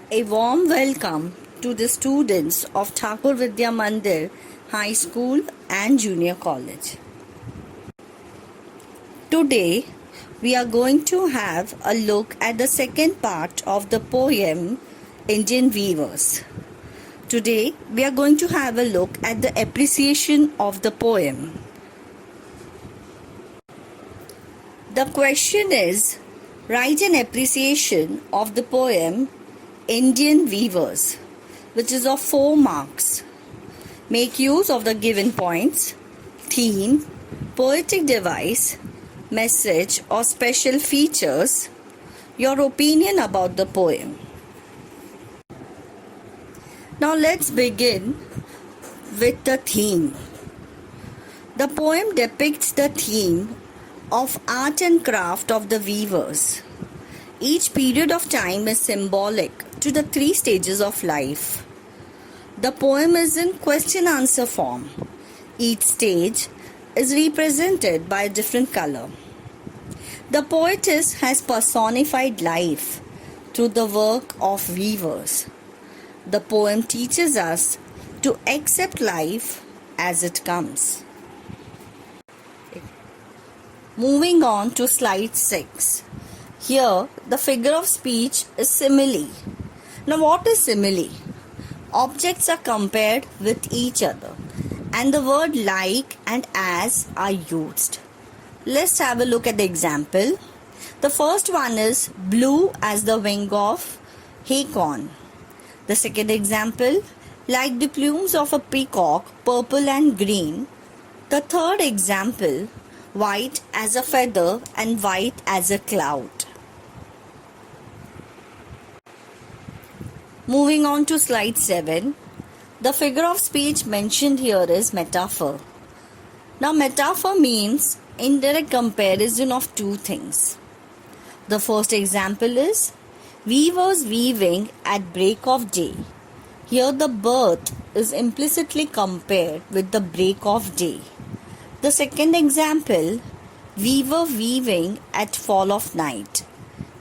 A warm welcome to the students of Thakur Vidya Mandir High School and Junior College. Today, we are going to have a look at the second part of the poem Indian Weavers. Today, we are going to have a look at the appreciation of the poem. The question is, write an appreciation of the poem Indian Weavers, which is of 4 marks. Make use of the given points: theme, poetic device, message or special features, your opinion about the poem. Now let's begin with the theme. The poem depicts the theme of art and craft of the weavers. Each period of time is symbolic to the 3 stages of life. The poem is in question-answer form. Each stage is represented by a different color. The poetess has personified life through the work of weavers. The poem teaches us to accept life as it comes. Moving on to slide 6. Here, the figure of speech is simile. Now, what is simile? Objects are compared with each other, and the word like and as are used. Let's have a look at the example. The first one is blue as the wing of Hakon. The second example, like the plumes of a peacock, purple and green. The third example, white as a feather and white as a cloud. Moving on to slide 7, the figure of speech mentioned here is metaphor. Now, metaphor means indirect comparison of 2 things. The first example is weavers weaving at break of day. Here, the birth is implicitly compared with the break of day. The second example, weaver weaving at fall of night.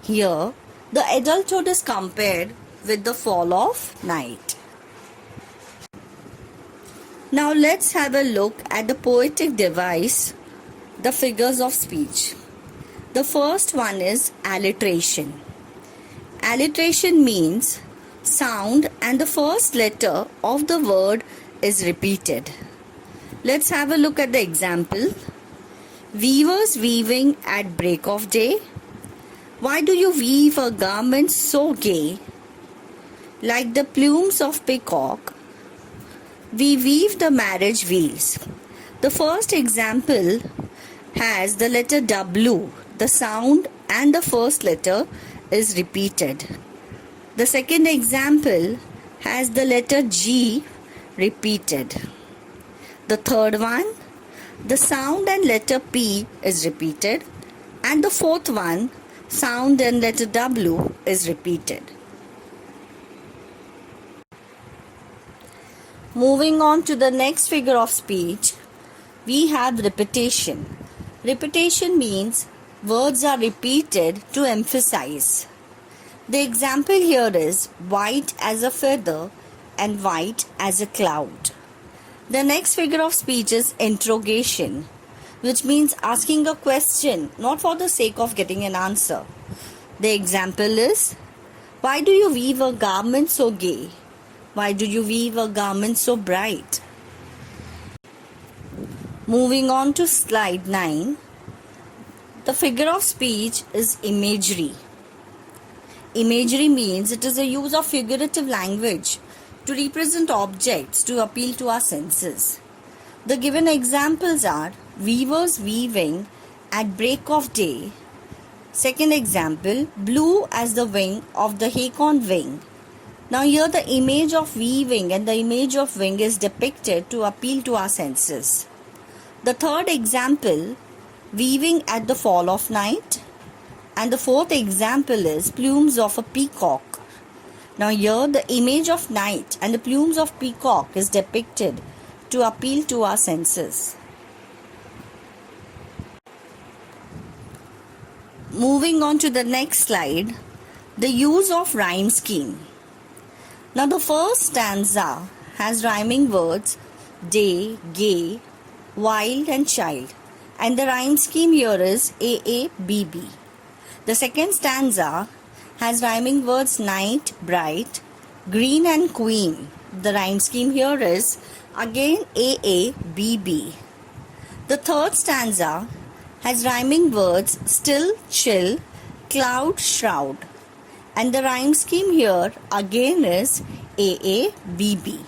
Here, the adulthood is compared with the fall of night. Now let's have a look at the poetic device, the figures of speech. The first one is alliteration. Alliteration means sound and the first letter of the word is repeated. Let's have a look at the example. Weavers weaving at break of day. Why do you weave a garment so gay? Like the plumes of peacock, we weave the marriage wheels. The first example has the letter W. The sound and the first letter is repeated. The second example has the letter G repeated. The third one, the sound and letter P is repeated. And the fourth one, sound and letter W is repeated. Moving on to the next figure of speech, we have repetition. Repetition means words are repeated to emphasize. The example here is white as a feather and white as a cloud. The next figure of speech is interrogation, which means asking a question not for the sake of getting an answer. The example is, why do you weave a garment so gay? Why do you weave a garment so bright? Moving on to slide 9, the figure of speech is imagery. Imagery means it is a use of figurative language to represent objects to appeal to our senses. The given examples are weavers weaving at break of day. Second example, blue as the wing of the Hakon wing. Now here the image of weaving and the image of wing is depicted to appeal to our senses. The third example, weaving at the fall of night. And the fourth example is plumes of a peacock. Now here the image of night and the plumes of peacock is depicted to appeal to our senses. Moving on to the next slide, the use of rhyme scheme. Now the first stanza has rhyming words day, gay, wild and child, and the rhyme scheme here is AABB. The second stanza has rhyming words night, bright, green and queen. The rhyme scheme here is again AABB. The third stanza has rhyming words still, chill, cloud, shroud, and the rhyme scheme here again is AABB.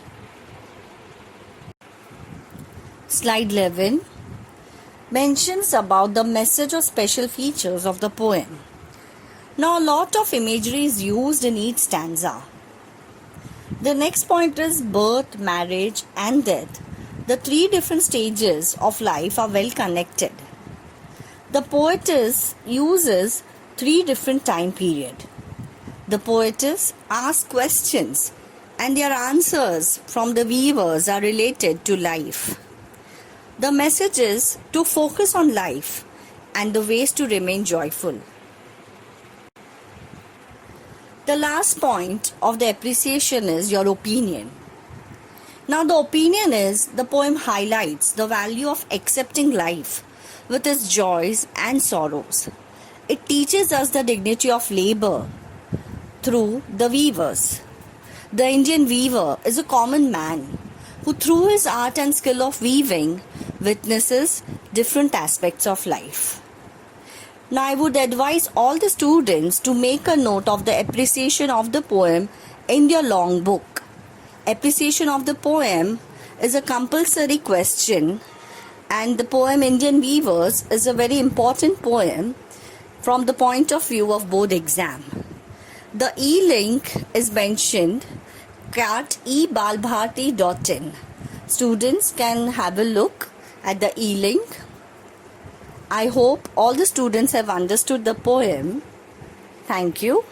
Slide 11 mentions about the message or special features of the poem. Now a lot of imagery is used in each stanza. The next point is birth, marriage and death. The three different stages of life are well connected. The poetess uses three different time periods. The poetess asks questions and their answers from the weavers are related to life. The message is to focus on life and the ways to remain joyful. The last point of the appreciation is your opinion. Now the opinion is the poem highlights the value of accepting life with its joys and sorrows. It teaches us the dignity of labor through the weavers. The Indian weaver is a common man who through his art and skill of weaving witnesses different aspects of life. Now I would advise all the students to make a note of the appreciation of the poem in their long book. Appreciation of the poem is a compulsory question, and the poem Indian Weavers is a very important poem from the point of view of board exam. The e-link is mentioned at ebalbharti.in. Students can have a look at the e-link. I hope all the students have understood the poem. Thank you.